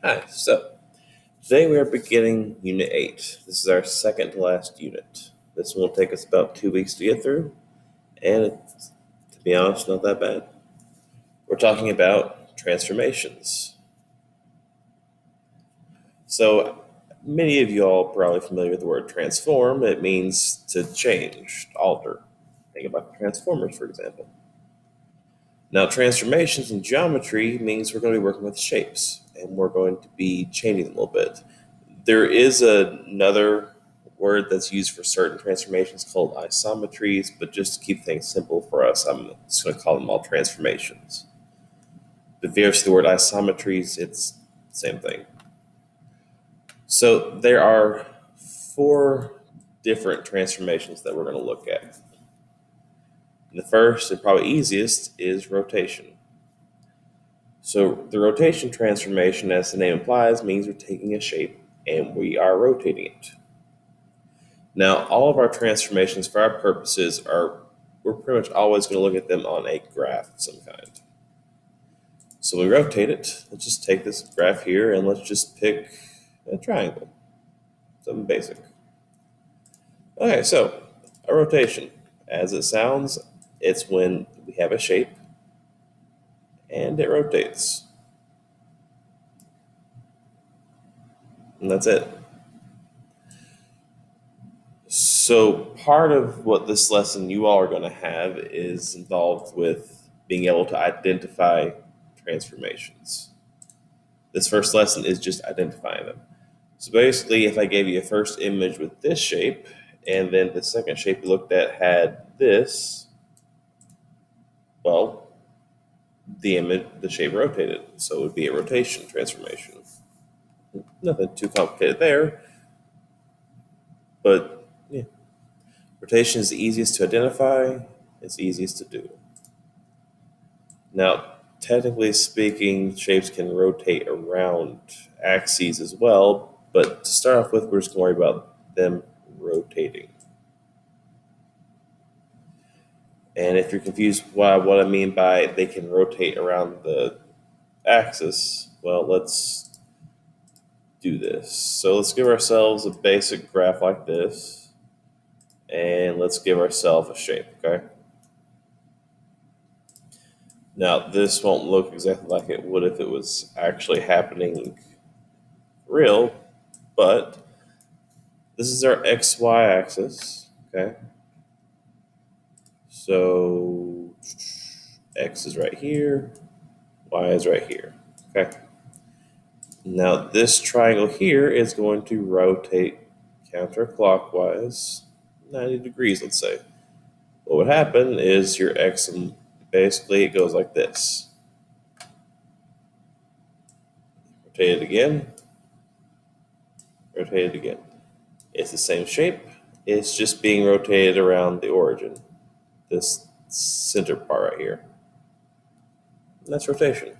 Hi, so today we are beginning Unit 8. This is our second to last unit. This one will take us about 2 weeks to get through, and it's, to be honest, not that bad. We're talking about transformations. So, many of you all are probably familiar with the word transform. It means to change, to alter. Think about transformers, for example. Now, transformations in geometry means we're going to be working with shapes, and we're going to be changing them a little bit. There is another word that's used for certain transformations called isometries, but just to keep things simple for us, I'm just going to call them all transformations. If you ever see the word isometries, it's the same thing. So there are four different transformations that we're going to look at. The first and probably easiest is rotation. So the rotation transformation, as the name implies, means we're taking a shape and we are rotating it. Now, all of our transformations for our purposes we're pretty much always going to look at them on a graph of some kind. So we rotate it. Let's just take this graph here and let's just pick a triangle. Something basic. Okay, so a rotation. As it sounds, it's when we have a shape and it rotates. And that's it. So part of what this lesson you all are going to have is involved with being able to identify transformations. This first lesson is just identifying them. So basically, if I gave you a first image with this shape, and then the second shape you looked at had this, well, the shape rotated. So it would be a rotation transformation. Nothing too complicated there, but yeah. Rotation is the easiest to identify, it's easiest to do. Now, technically speaking, shapes can rotate around axes as well, but to start off with, we're just going to worry about them rotating. And if you're confused why what I mean by they can rotate around the axis, well, let's do this. So let's give ourselves a basic graph like this, and let's give ourselves a shape, okay? Now, this won't look exactly like it would if it was actually happening real, but this is our XY axis, okay? So X is right here, Y is right here, okay? Now this triangle here is going to rotate counterclockwise 90 degrees, let's say. What would happen is your X, basically it goes like this. Rotate it again, rotate it again. It's the same shape, it's just being rotated around the origin, this center part right here. And that's rotation.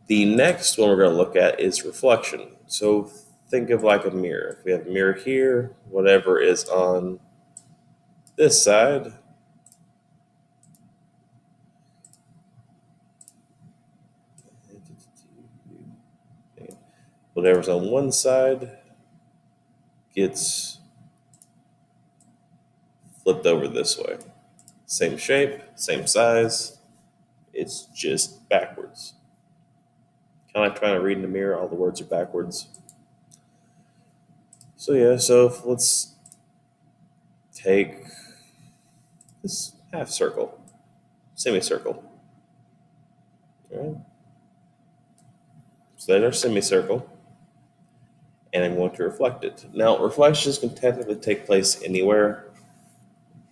The next one we're going to look at is reflection. So think of like a mirror. If we have a mirror here, whatever is on this side whatever's on one side gets flipped over this way. Same shape, same size, it's just backwards. Kind of like trying to read in the mirror, all the words are backwards. So yeah, let's take this half circle, semicircle. All right. So there's our semicircle, and I'm going to reflect it. Now, reflections can technically take place anywhere,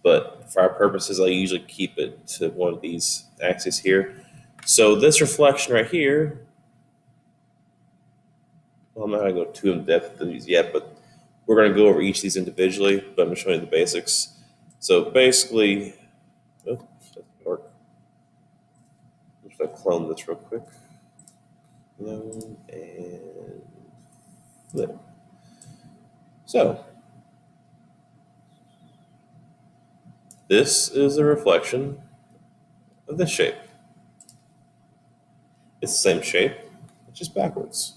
but for our purposes, I usually keep it to one of these axes here. So this reflection right here, well, I'm not going to go too in depth with these yet, but we're going to go over each of these individually, but I'm showing you the basics. So basically, oops, that didn't work. I'm just going to clone this real quick. Clone and flip. So this is a reflection of this shape. It's the same shape, just backwards.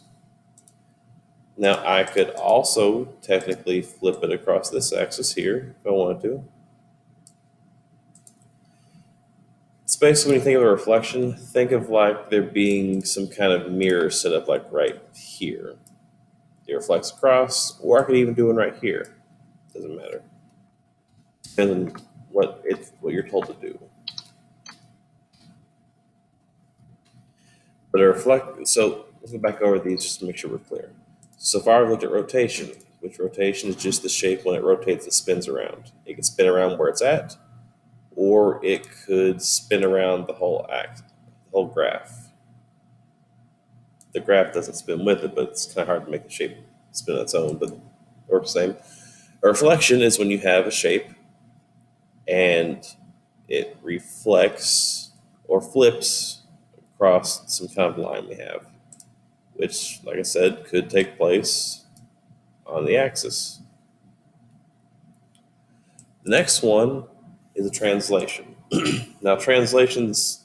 Now I could also technically flip it across this axis here if I wanted to. It's basically when you think of a reflection, think of like there being some kind of mirror set up like right here. It reflects across, or I could even do one right here. Doesn't matter. Depends on what you're told to do. But a reflect so let's go back over these just to make sure we're clear. So far I've looked at rotation, which rotation is just the shape when it rotates, it spins around. It can spin around where it's at, or it could spin around the whole graph. The graph doesn't spin with it, but it's kind of hard to make the shape spin on its own, but or the same. A reflection is when you have a shape and it reflects or flips across some kind of line we have, which, like I said, could take place on the axis. The next one is a translation. Now, translations,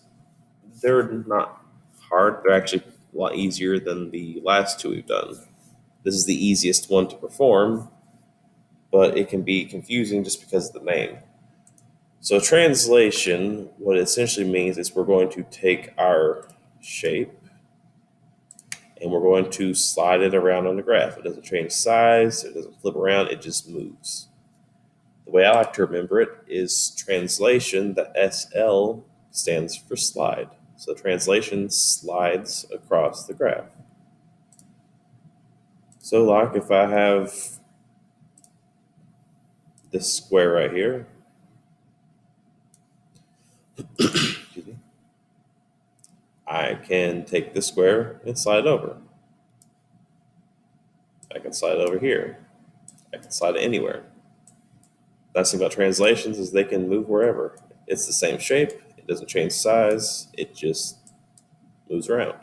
they're not hard. They're actually a lot easier than the last two we've done. This is the easiest one to perform, but it can be confusing just because of the name. So, translation, what it essentially means is we're going to take our shape and we're going to slide it around on the graph. It doesn't change size, it doesn't flip around, it just moves. The way I like to remember it is translation, the SL stands for slide. So translation slides across the graph. So like if I have this square right here, I can take this square and slide it over. I can slide it over here. I can slide it anywhere. That's the thing about translations is they can move wherever. It's the same shape. It doesn't change size. It just moves around.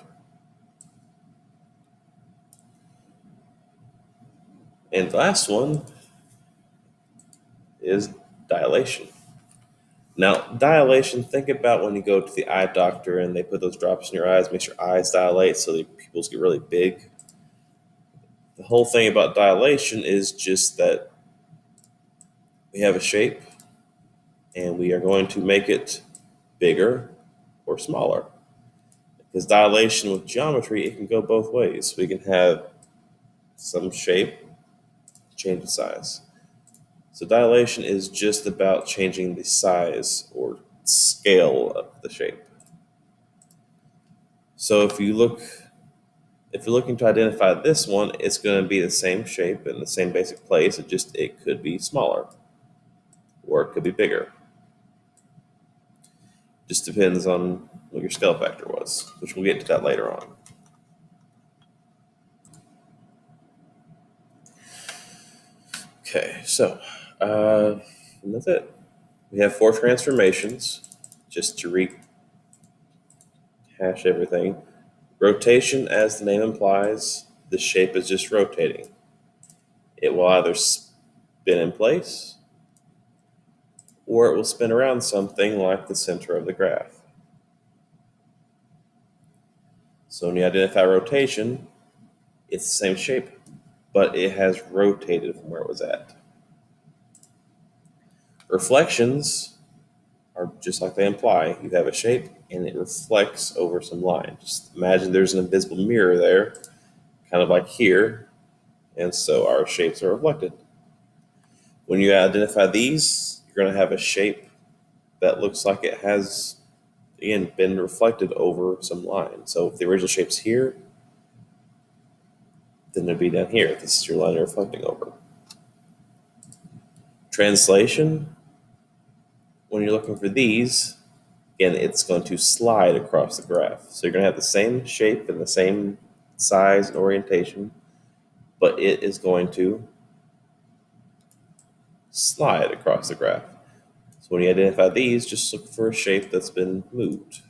And the last one is dilation. Now, dilation, think about when you go to the eye doctor and they put those drops in your eyes, makes your eyes dilate so the pupils get really big. The whole thing about dilation is just that we have a shape and we are going to make it bigger or smaller. Because dilation with geometry, it can go both ways. We can have some shape change in size. So dilation is just about changing the size or scale of the shape. So if you're looking to identify this one, it's going to be the same shape in the same basic place. It could be smaller or it could be bigger. Just depends on what your scale factor was, which we'll get to that later on. Okay, so and that's it. We have 4 transformations. Just to rehash everything. Rotation, as the name implies, the shape is just rotating. It will either spin in place or it will spin around something like the center of the graph. So when you identify rotation, it's the same shape, but it has rotated from where it was at. Reflections are just like they imply. You have a shape and it reflects over some line. Just imagine there's an invisible mirror there, kind of like here, and so our shapes are reflected. When you identify these, you're going to have a shape that looks like it has, again, been reflected over some line. So if the original shape's here, then it'd be down here. This is your line you're reflecting over. Translation, when you're looking for these, again, it's going to slide across the graph. So you're going to have the same shape and the same size and orientation, but it is going to slide across the graph. So when you identify these, just look for a shape that's been moved.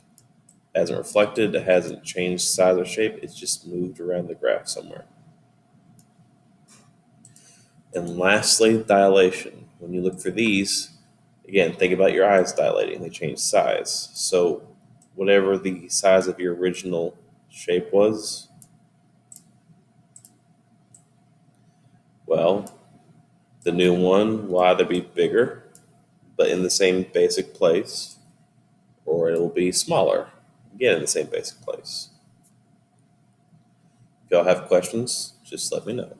It hasn't reflected, it hasn't changed size or shape, it's just moved around the graph somewhere. And lastly, dilation. When you look for these, again, think about your eyes dilating, they change size. So whatever the size of your original shape was? Well, the new one will either be bigger, but in the same basic place, or it'll be smaller, again in the same basic place. If y'all have questions, just let me know.